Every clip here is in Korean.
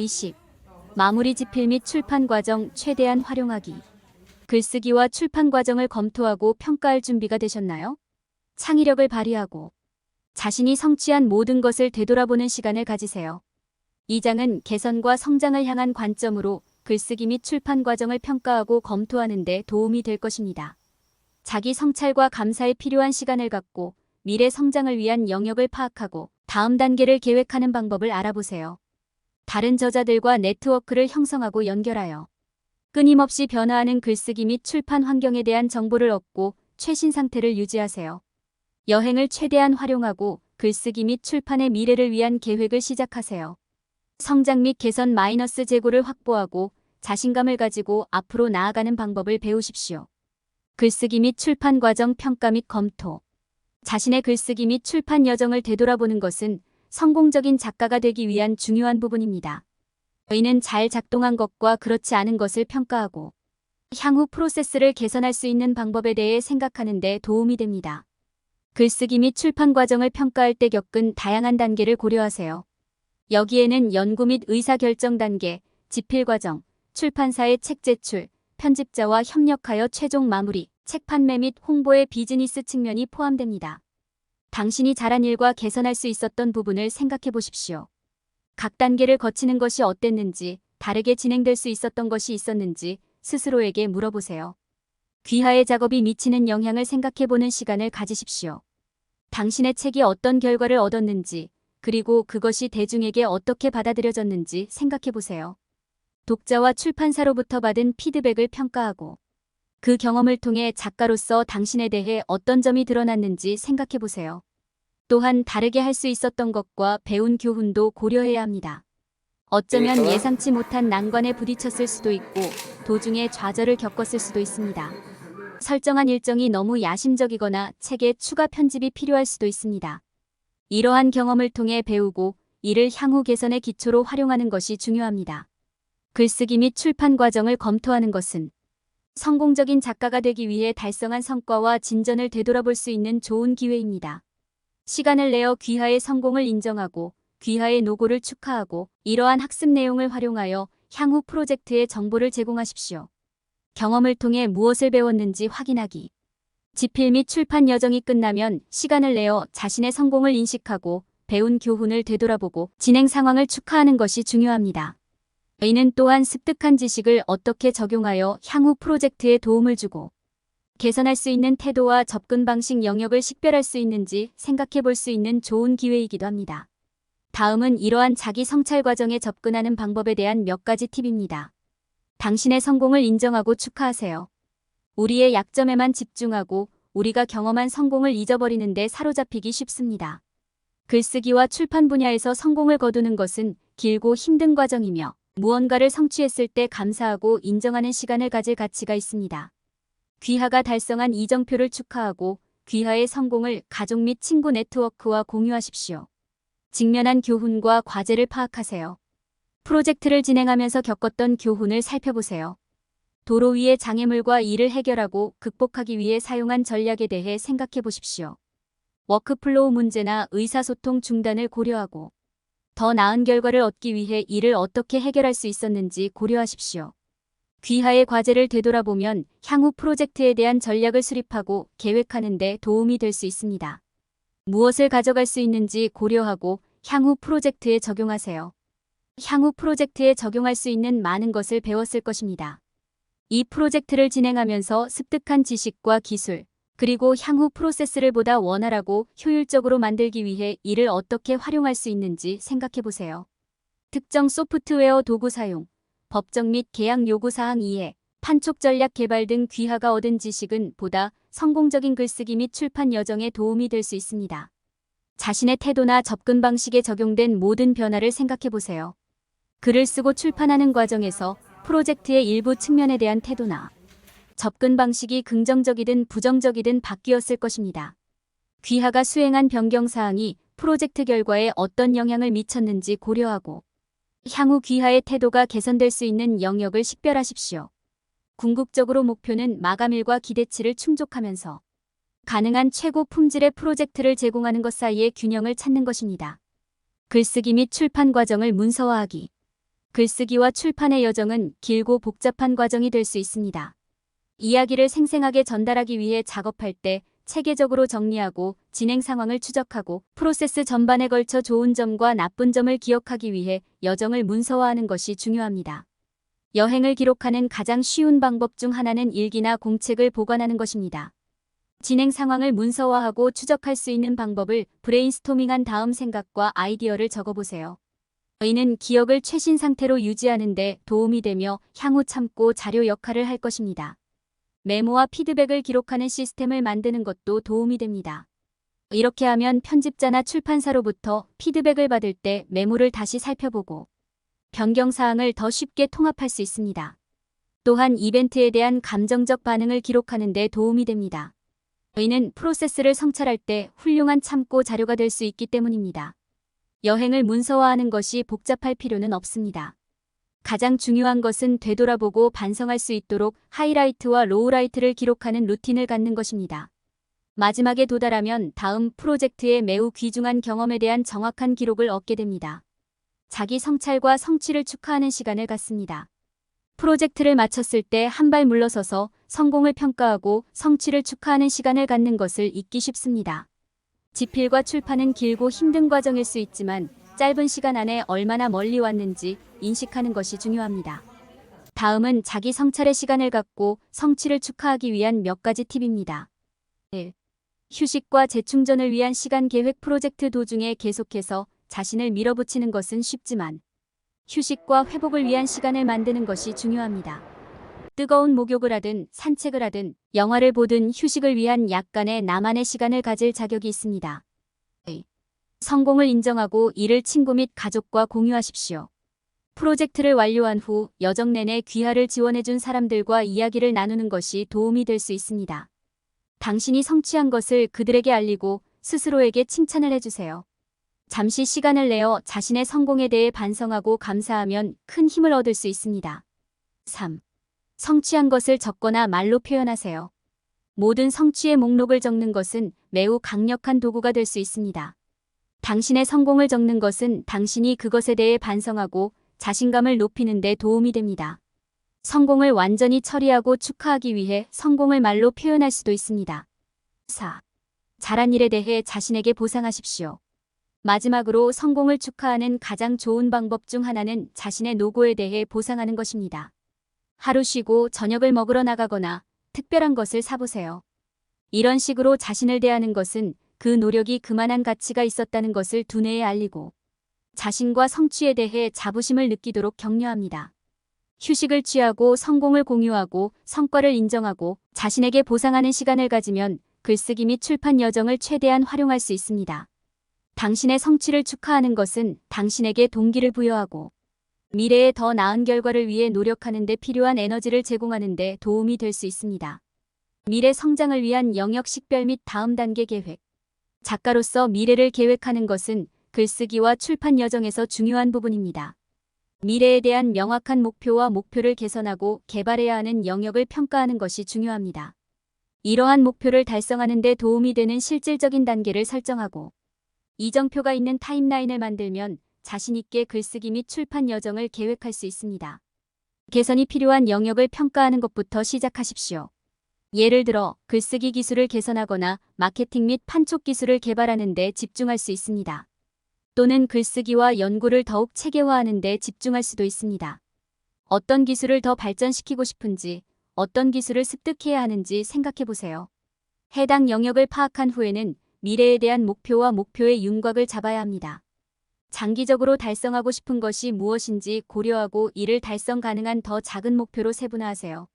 20. 마무리 집필 및 출판 과정 최대한 활용하기. 글쓰기와 출판 과정을 검토하고 평가할 준비가 되셨나요? 창의력을 발휘하고 자신이 성취한 모든 것을 되돌아보는 시간을 가지세요. 이 장은 개선과 성장을 향한 관점으로 글쓰기 및 출판 과정을 평가하고 검토하는 데 도움이 될 것입니다. 자기 성찰과 감사에 필요한 시간을 갖고 미래 성장을 위한 영역을 파악하고 다음 단계를 계획하는 방법을 알아보세요. 다른 저자들과 네트워크를 형성하고 연결하여 끊임없이 변화하는 글쓰기 및 출판 환경에 대한 정보를 얻고 최신 상태를 유지하세요. 여행을 최대한 활용하고 글쓰기 및 출판의 미래를 위한 계획을 시작하세요. 성장 및 개선 마이너스 재고를 확보하고 자신감을 가지고 앞으로 나아가는 방법을 배우십시오. 글쓰기 및 출판 과정 평가 및 검토. 자신의 글쓰기 및 출판 여정을 되돌아보는 것은 성공적인 작가가 되기 위한 중요한 부분입니다. 이는 잘 작동한 것과 그렇지 않은 것을 평가하고 향후 프로세스를 개선할 수 있는 방법에 대해 생각하는 데 도움이 됩니다. 글쓰기 및 출판 과정을 평가할 때 겪은 다양한 단계를 고려하세요. 여기에는 연구 및 의사결정 단계, 집필 과정, 출판사의 책 제출, 편집자와 협력하여 최종 마무리, 책 판매 및 홍보의 비즈니스 측면이 포함됩니다. 당신이 잘한 일과 개선할 수 있었던 부분을 생각해 보십시오. 각 단계를 거치는 것이 어땠는지, 다르게 진행될 수 있었던 것이 있었는지 스스로에게 물어보세요. 귀하의 작업이 미치는 영향을 생각해보는 시간을 가지십시오. 당신의 책이 어떤 결과를 얻었는지, 그리고 그것이 대중에게 어떻게 받아들여졌는지 생각해보세요. 독자와 출판사로부터 받은 피드백을 평가하고 그 경험을 통해 작가로서 당신에 대해 어떤 점이 드러났는지 생각해보세요. 또한 다르게 할 수 있었던 것과 배운 교훈도 고려해야 합니다. 어쩌면 예상치 못한 난관에 부딪혔을 수도 있고 도중에 좌절을 겪었을 수도 있습니다. 설정한 일정이 너무 야심적이거나 책에 추가 편집이 필요할 수도 있습니다. 이러한 경험을 통해 배우고 이를 향후 개선의 기초로 활용하는 것이 중요합니다. 글쓰기 및 출판 과정을 검토하는 것은 성공적인 작가가 되기 위해 달성한 성과와 진전을 되돌아볼 수 있는 좋은 기회입니다. 시간을 내어 귀하의 성공을 인정하고 귀하의 노고를 축하하고 이러한 학습 내용을 활용하여 향후 프로젝트의 정보를 제공하십시오. 경험을 통해 무엇을 배웠는지 확인하기. 집필 및 출판 여정이 끝나면 시간을 내어 자신의 성공을 인식하고 배운 교훈을 되돌아보고 진행 상황을 축하하는 것이 중요합니다. 이는 또한 습득한 지식을 어떻게 적용하여 향후 프로젝트에 도움을 주고 개선할 수 있는 태도와 접근 방식 영역을 식별할 수 있는지 생각해 볼 수 있는 좋은 기회이기도 합니다. 다음은 이러한 자기 성찰 과정에 접근하는 방법에 대한 몇 가지 팁입니다. 당신의 성공을 인정하고 축하하세요. 우리의 약점에만 집중하고 우리가 경험한 성공을 잊어버리는 데 사로잡히기 쉽습니다. 글쓰기와 출판 분야에서 성공을 거두는 것은 길고 힘든 과정이며 무언가를 성취했을 때 감사하고 인정하는 시간을 가질 가치가 있습니다. 귀하가 달성한 이정표를 축하하고 귀하의 성공을 가족 및 친구 네트워크와 공유하십시오. 직면한 교훈과 과제를 파악하세요. 프로젝트를 진행하면서 겪었던 교훈을 살펴보세요. 도로 위의 장애물과 이를 해결하고 극복하기 위해 사용한 전략에 대해 생각해 보십시오. 워크플로우 문제나 의사소통 중단을 고려하고 더 나은 결과를 얻기 위해 이를 어떻게 해결할 수 있었는지 고려하십시오. 귀하의 과제를 되돌아보면 향후 프로젝트에 대한 전략을 수립하고 계획하는 데 도움이 될 수 있습니다. 무엇을 가져갈 수 있는지 고려하고 향후 프로젝트에 적용하세요. 향후 프로젝트에 적용할 수 있는 많은 것을 배웠을 것입니다. 이 프로젝트를 진행하면서 습득한 지식과 기술, 그리고 향후 프로세스를 보다 원활하고 효율적으로 만들기 위해 이를 어떻게 활용할 수 있는지 생각해 보세요. 특정 소프트웨어 도구 사용, 법정 및 계약 요구사항 이해, 판촉 전략 개발 등 귀하가 얻은 지식은 보다 성공적인 글쓰기 및 출판 여정에 도움이 될 수 있습니다. 자신의 태도나 접근 방식에 적용된 모든 변화를 생각해 보세요. 글을 쓰고 출판하는 과정에서 프로젝트의 일부 측면에 대한 태도나 접근 방식이 긍정적이든 부정적이든 바뀌었을 것입니다. 귀하가 수행한 변경사항이 프로젝트 결과에 어떤 영향을 미쳤는지 고려하고 향후 귀하의 태도가 개선될 수 있는 영역을 식별하십시오. 궁극적으로 목표는 마감일과 기대치를 충족하면서 가능한 최고 품질의 프로젝트를 제공하는 것 사이의 균형을 찾는 것입니다. 글쓰기 및 출판 과정을 문서화하기. 글쓰기와 출판의 여정은 길고 복잡한 과정이 될 수 있습니다. 이야기를 생생하게 전달하기 위해 작업할 때 체계적으로 정리하고 진행 상황을 추적하고 프로세스 전반에 걸쳐 좋은 점과 나쁜 점을 기억하기 위해 여정을 문서화하는 것이 중요합니다. 여행을 기록하는 가장 쉬운 방법 중 하나는 일기나 공책을 보관하는 것입니다. 진행 상황을 문서화하고 추적할 수 있는 방법을 브레인스토밍한 다음 생각과 아이디어를 적어보세요. 이는 기억을 최신 상태로 유지하는 데 도움이 되며 향후 참고 자료 역할을 할 것입니다. 메모와 피드백을 기록하는 시스템을 만드는 것도 도움이 됩니다. 이렇게 하면 편집자나 출판사로부터 피드백을 받을 때 메모를 다시 살펴보고 변경사항을 더 쉽게 통합할 수 있습니다. 또한 이벤트에 대한 감정적 반응을 기록하는 데 도움이 됩니다. 이는 프로세스를 성찰할 때 훌륭한 참고 자료가 될 수 있기 때문입니다. 여행을 문서화하는 것이 복잡할 필요는 없습니다. 가장 중요한 것은 되돌아보고 반성할 수 있도록 하이라이트와 로우라이트를 기록하는 루틴을 갖는 것입니다. 마지막에 도달하면 다음 프로젝트의 매우 귀중한 경험에 대한 정확한 기록을 얻게 됩니다. 자기 성찰과 성취를 축하하는 시간을 갖습니다. 프로젝트를 마쳤을 때 한 발 물러서서 성공을 평가하고 성취를 축하하는 시간을 갖는 것을 잊기 쉽습니다. 집필과 출판은 길고 힘든 과정일 수 있지만 짧은 시간 안에 얼마나 멀리 왔는지 인식하는 것이 중요합니다. 다음은 자기 성찰의 시간을 갖고 성취를 축하하기 위한 몇 가지 팁입니다. 1. 휴식과 재충전을 위한 시간 계획. 프로젝트 도중에 계속해서 자신을 밀어붙이는 것은 쉽지만 휴식과 회복을 위한 시간을 만드는 것이 중요합니다. 뜨거운 목욕을 하든 산책을 하든 영화를 보든 휴식을 위한 약간의 나만의 시간을 가질 자격이 있습니다. 2. 성공을 인정하고 이를 친구 및 가족과 공유하십시오. 프로젝트를 완료한 후 여정 내내 귀하를 지원해준 사람들과 이야기를 나누는 것이 도움이 될 수 있습니다. 당신이 성취한 것을 그들에게 알리고 스스로에게 칭찬을 해주세요. 잠시 시간을 내어 자신의 성공에 대해 반성하고 감사하면 큰 힘을 얻을 수 있습니다. 3. 성취한 것을 적거나 말로 표현하세요. 모든 성취의 목록을 적는 것은 매우 강력한 도구가 될 수 있습니다. 당신의 성공을 적는 것은 당신이 그것에 대해 반성하고 자신감을 높이는 데 도움이 됩니다. 성공을 완전히 처리하고 축하하기 위해 성공을 말로 표현할 수도 있습니다. 4. 잘한 일에 대해 자신에게 보상하십시오. 마지막으로 성공을 축하하는 가장 좋은 방법 중 하나는 자신의 노고에 대해 보상하는 것입니다. 하루 쉬고 저녁을 먹으러 나가거나 특별한 것을 사보세요. 이런 식으로 자신을 대하는 것은 그 노력이 그만한 가치가 있었다는 것을 두뇌에 알리고 자신과 성취에 대해 자부심을 느끼도록 격려합니다. 휴식을 취하고 성공을 공유하고 성과를 인정하고 자신에게 보상하는 시간을 가지면 글쓰기 및 출판 여정을 최대한 활용할 수 있습니다. 당신의 성취를 축하하는 것은 당신에게 동기를 부여하고 미래에 더 나은 결과를 위해 노력하는 데 필요한 에너지를 제공하는 데 도움이 될 수 있습니다. 미래 성장을 위한 영역 식별 및 다음 단계 계획. 작가로서 미래를 계획하는 것은 글쓰기와 출판 여정에서 중요한 부분입니다. 미래에 대한 명확한 목표와 목표를 개선하고 개발해야 하는 영역을 평가하는 것이 중요합니다. 이러한 목표를 달성하는 데 도움이 되는 실질적인 단계를 설정하고 이정표가 있는 타임라인을 만들면 자신 있게 글쓰기 및 출판 여정을 계획할 수 있습니다. 개선이 필요한 영역을 평가하는 것부터 시작하십시오. 예를 들어 글쓰기 기술을 개선하거나 마케팅 및 판촉 기술을 개발하는 데 집중할 수 있습니다. 또는 글쓰기와 연구를 더욱 체계화하는 데 집중할 수도 있습니다. 어떤 기술을 더 발전시키고 싶은지, 어떤 기술을 습득해야 하는지 생각해 보세요. 해당 영역을 파악한 후에는 미래에 대한 목표와 목표의 윤곽을 잡아야 합니다. 장기적으로 달성하고 싶은 것이 무엇인지 고려하고 이를 달성 가능한 더 작은 목표로 세분화하세요.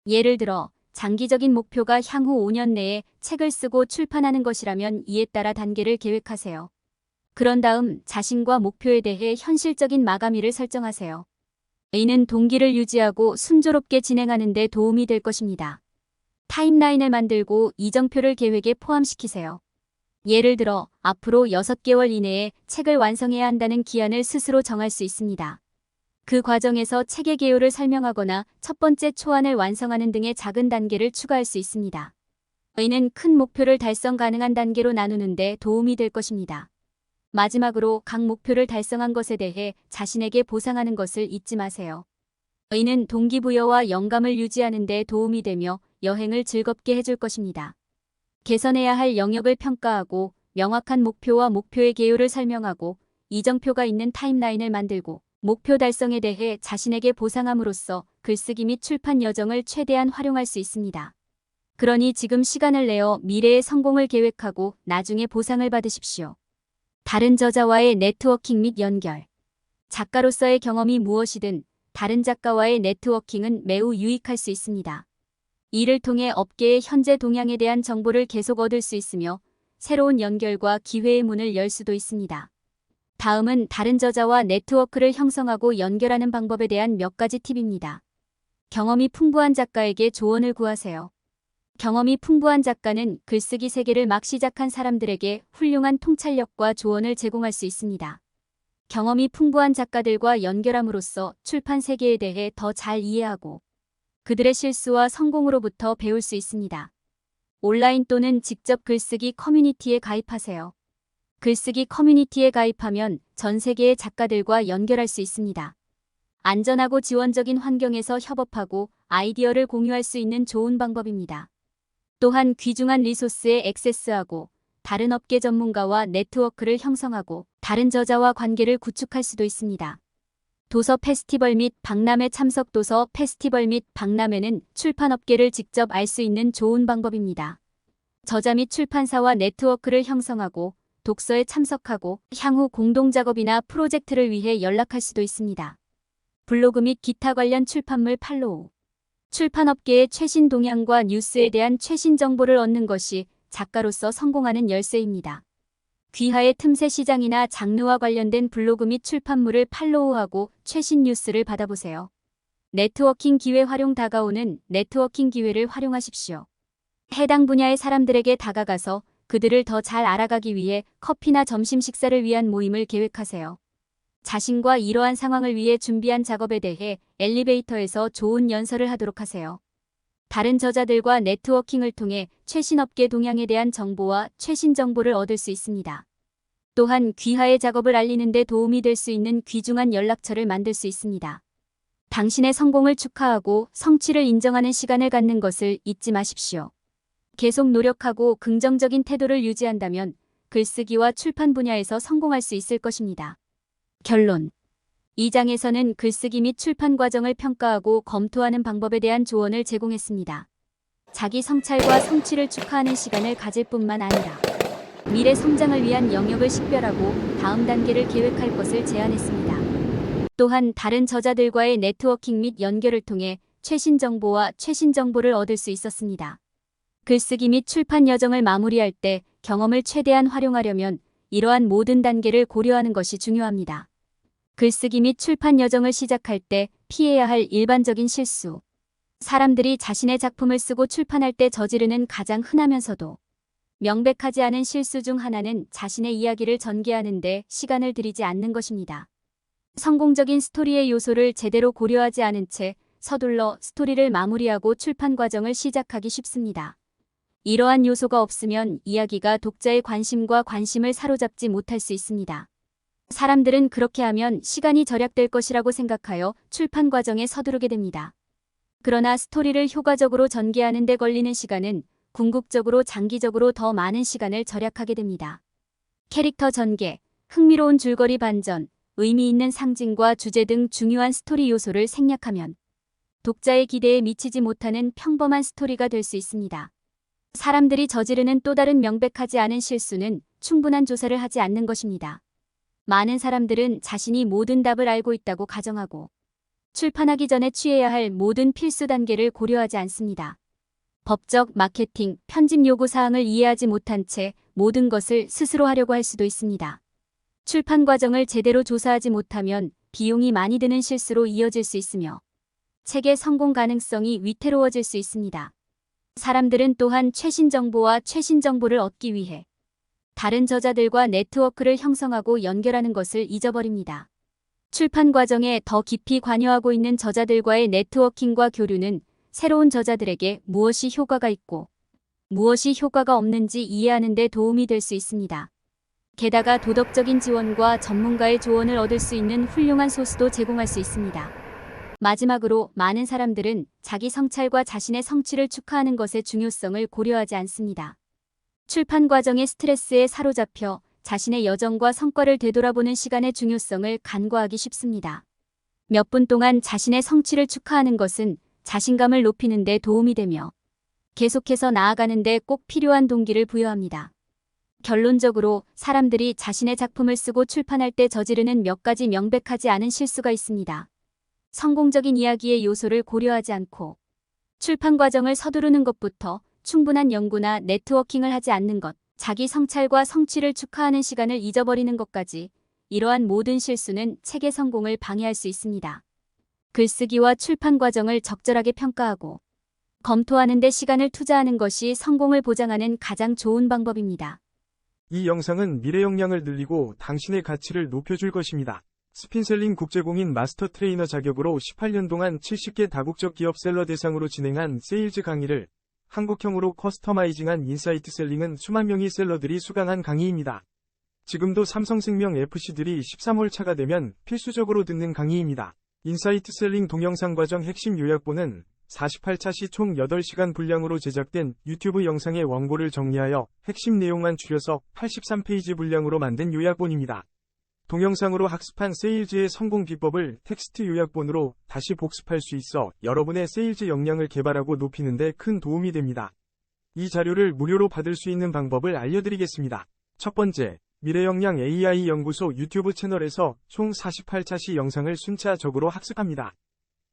예를 들어 장기적인 목표가 향후 5년 내에 책을 쓰고 출판하는 것이라면 이에 따라 단계를 계획하세요. 그런 다음 자신과 목표에 대해 현실적인 마감일을 설정하세요. 이는 동기를 유지하고 순조롭게 진행하는 데 도움이 될 것입니다. 타임라인을 만들고 이정표를 계획에 포함시키세요. 예를 들어 앞으로 6개월 이내에 책을 완성해야 한다는 기한을 스스로 정할 수 있습니다. 그 과정에서 책의 개요를 설명하거나 첫 번째 초안을 완성하는 등의 작은 단계를 추가할 수 있습니다. 이는 큰 목표를 달성 가능한 단계로 나누는 데 도움이 될 것입니다. 마지막으로 각 목표를 달성한 것에 대해 자신에게 보상하는 것을 잊지 마세요. 이는 동기부여와 영감을 유지하는 데 도움이 되며 여행을 즐겁게 해줄 것입니다. 개선해야 할 영역을 평가하고 명확한 목표와 목표의 개요를 설명하고 이정표가 있는 타임라인을 만들고 목표 달성에 대해 자신에게 보상함으로써 글쓰기 및 출판 여정을 최대한 활용할 수 있습니다. 그러니 지금 시간을 내어 미래의 성공을 계획하고 나중에 보상을 받으십시오. 다른 저자와의 네트워킹 및 연결. 작가로서의 경험이 무엇이든 다른 작가와의 네트워킹은 매우 유익할 수 있습니다. 이를 통해 업계의 현재 동향에 대한 정보를 계속 얻을 수 있으며 새로운 연결과 기회의 문을 열 수도 있습니다. 다음은 다른 저자와 네트워크를 형성하고 연결하는 방법에 대한 몇 가지 팁입니다. 경험이 풍부한 작가에게 조언을 구하세요. 경험이 풍부한 작가는 글쓰기 세계를 막 시작한 사람들에게 훌륭한 통찰력과 조언을 제공할 수 있습니다. 경험이 풍부한 작가들과 연결함으로써 출판 세계에 대해 더 잘 이해하고 그들의 실수와 성공으로부터 배울 수 있습니다. 온라인 또는 직접 글쓰기 커뮤니티에 가입하세요. 글쓰기 커뮤니티에 가입하면 전 세계의 작가들과 연결할 수 있습니다. 안전하고 지원적인 환경에서 협업하고 아이디어를 공유할 수 있는 좋은 방법입니다. 또한 귀중한 리소스에 액세스하고 다른 업계 전문가와 네트워크를 형성하고 다른 저자와 관계를 구축할 수도 있습니다. 도서 페스티벌 및 박람회 참석. 도서 페스티벌 및 박람회는 출판업계를 직접 알 수 있는 좋은 방법입니다. 저자 및 출판사와 네트워크를 형성하고 독서에 참석하고 향후 공동작업이나 프로젝트를 위해 연락할 수도 있습니다. 블로그 및 기타 관련 출판물 팔로우. 출판업계의 최신 동향과 뉴스에 대한 최신 정보를 얻는 것이 작가로서 성공하는 열쇠입니다. 귀하의 틈새 시장이나 장르와 관련된 블로그 및 출판물을 팔로우하고 최신 뉴스를 받아보세요. 네트워킹 기회 활용. 다가오는 네트워킹 기회를 활용하십시오. 해당 분야의 사람들에게 다가가서 그들을 더 잘 알아가기 위해 커피나 점심 식사를 위한 모임을 계획하세요. 자신과 이러한 상황을 위해 준비한 작업에 대해 엘리베이터에서 좋은 연설을 하도록 하세요. 다른 저자들과 네트워킹을 통해 최신 업계 동향에 대한 정보와 최신 정보를 얻을 수 있습니다. 또한 귀하의 작업을 알리는 데 도움이 될 수 있는 귀중한 연락처를 만들 수 있습니다. 당신의 성공을 축하하고 성취를 인정하는 시간을 갖는 것을 잊지 마십시오. 계속 노력하고 긍정적인 태도를 유지한다면 글쓰기와 출판 분야에서 성공할 수 있을 것입니다. 결론. 이 장에서는 글쓰기 및 출판 과정을 평가하고 검토하는 방법에 대한 조언을 제공했습니다. 자기 성찰과 성취를 축하하는 시간을 가질 뿐만 아니라 미래 성장을 위한 영역을 식별하고 다음 단계를 계획할 것을 제안했습니다. 또한 다른 저자들과의 네트워킹 및 연결을 통해 최신 정보와 최신 정보를 얻을 수 있었습니다. 글쓰기 및 출판 여정을 마무리할 때 경험을 최대한 활용하려면 이러한 모든 단계를 고려하는 것이 중요합니다. 글쓰기 및 출판 여정을 시작할 때 피해야 할 일반적인 실수. 사람들이 자신의 작품을 쓰고 출판할 때 저지르는 가장 흔하면서도 명백하지 않은 실수 중 하나는 자신의 이야기를 전개하는 데 시간을 들이지 않는 것입니다. 성공적인 스토리의 요소를 제대로 고려하지 않은 채 서둘러 스토리를 마무리하고 출판 과정을 시작하기 쉽습니다. 이러한 요소가 없으면 이야기가 독자의 관심을 사로잡지 못할 수 있습니다. 사람들은 그렇게 하면 시간이 절약될 것이라고 생각하여 출판 과정에 서두르게 됩니다. 그러나 스토리를 효과적으로 전개하는 데 걸리는 시간은 궁극적으로 장기적으로 더 많은 시간을 절약하게 됩니다. 캐릭터 전개, 흥미로운 줄거리 반전, 의미 있는 상징과 주제 등 중요한 스토리 요소를 생략하면 독자의 기대에 미치지 못하는 평범한 스토리가 될 수 있습니다. 사람들이 저지르는 또 다른 명백하지 않은 실수는 충분한 조사를 하지 않는 것입니다. 많은 사람들은 자신이 모든 답을 알고 있다고 가정하고 출판하기 전에 취해야 할 모든 필수 단계를 고려하지 않습니다. 법적, 마케팅, 편집 요구 사항을 이해하지 못한 채 모든 것을 스스로 하려고 할 수도 있습니다. 출판 과정을 제대로 조사하지 못하면 비용이 많이 드는 실수로 이어질 수 있으며 책의 성공 가능성이 위태로워질 수 있습니다. 사람들은 또한 최신 정보와 최신 정보를 얻기 위해 다른 저자들과 네트워크를 형성하고 연결하는 것을 잊어버립니다. 출판 과정에 더 깊이 관여하고 있는 저자들과의 네트워킹과 교류는 새로운 저자들에게 무엇이 효과가 있고 무엇이 효과가 없는지 이해하는 데 도움이 될 수 있습니다. 게다가 도덕적인 지원과 전문가의 조언을 얻을 수 있는 훌륭한 소스도 제공할 수 있습니다. 마지막으로 많은 사람들은 자기 성찰과 자신의 성취를 축하하는 것의 중요성을 고려하지 않습니다. 출판 과정의 스트레스에 사로잡혀 자신의 여정과 성과를 되돌아보는 시간의 중요성을 간과하기 쉽습니다. 몇 분 동안 자신의 성취를 축하하는 것은 자신감을 높이는 데 도움이 되며 계속해서 나아가는 데 꼭 필요한 동기를 부여합니다. 결론적으로 사람들이 자신의 작품을 쓰고 출판할 때 저지르는 몇 가지 명백하지 않은 실수가 있습니다. 성공적인 이야기의 요소를 고려하지 않고 출판 과정을 서두르는 것부터 충분한 연구나 네트워킹을 하지 않는 것, 자기 성찰과 성취를 축하하는 시간을 잊어버리는 것까지 이러한 모든 실수는 책의 성공을 방해할 수 있습니다. 글쓰기와 출판 과정을 적절하게 평가하고 검토하는 데 시간을 투자하는 것이 성공을 보장하는 가장 좋은 방법입니다. 이 영상은 미래 역량을 늘리고 당신의 가치를 높여줄 것입니다. 스핀셀링 국제공인 마스터 트레이너 자격으로 18년 동안 70개 다국적 기업 셀러 대상으로 진행한 세일즈 강의를 한국형으로 커스터마이징한 인사이트 셀링은 수만 명의 셀러들이 수강한 강의입니다. 지금도 삼성생명 FC들이 13월 차가 되면 필수적으로 듣는 강의입니다. 인사이트 셀링 동영상 과정 핵심 요약본은 48차 시 총 8시간 분량으로 제작된 유튜브 영상의 원고를 정리하여 핵심 내용만 줄여서 83페이지 분량으로 만든 요약본입니다. 동영상으로 학습한 세일즈의 성공 비법을 텍스트 요약본으로 다시 복습할 수 있어 여러분의 세일즈 역량을 개발하고 높이는 데 큰 도움이 됩니다. 이 자료를 무료로 받을 수 있는 방법을 알려드리겠습니다. 첫 번째, 미래역량 AI 연구소 유튜브 채널에서 총 48차 시 영상을 순차적으로 학습합니다.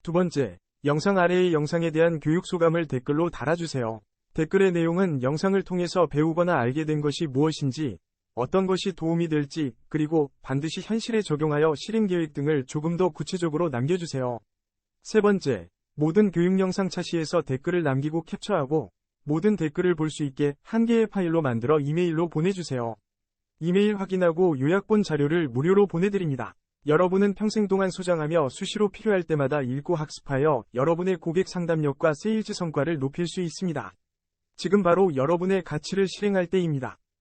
두 번째, 영상 아래의 영상에 대한 교육 소감을 댓글로 달아주세요. 댓글의 내용은 영상을 통해서 배우거나 알게 된 것이 무엇인지, 어떤 것이 도움이 될지, 그리고 반드시 현실에 적용하여 실행 계획 등을 조금 더 구체적으로 남겨주세요. 세 번째, 모든 교육 영상 차시에서 댓글을 남기고 캡처하고 모든 댓글을 볼 수 있게 한 개의 파일로 만들어 이메일로 보내주세요. 이메일 확인하고 요약본 자료를 무료로 보내드립니다. 여러분은 평생 동안 소장하며 수시로 필요할 때마다 읽고 학습하여 여러분의 고객 상담력과 세일즈 성과를 높일 수 있습니다. 지금 바로 여러분의 가치를 실행할 때입니다.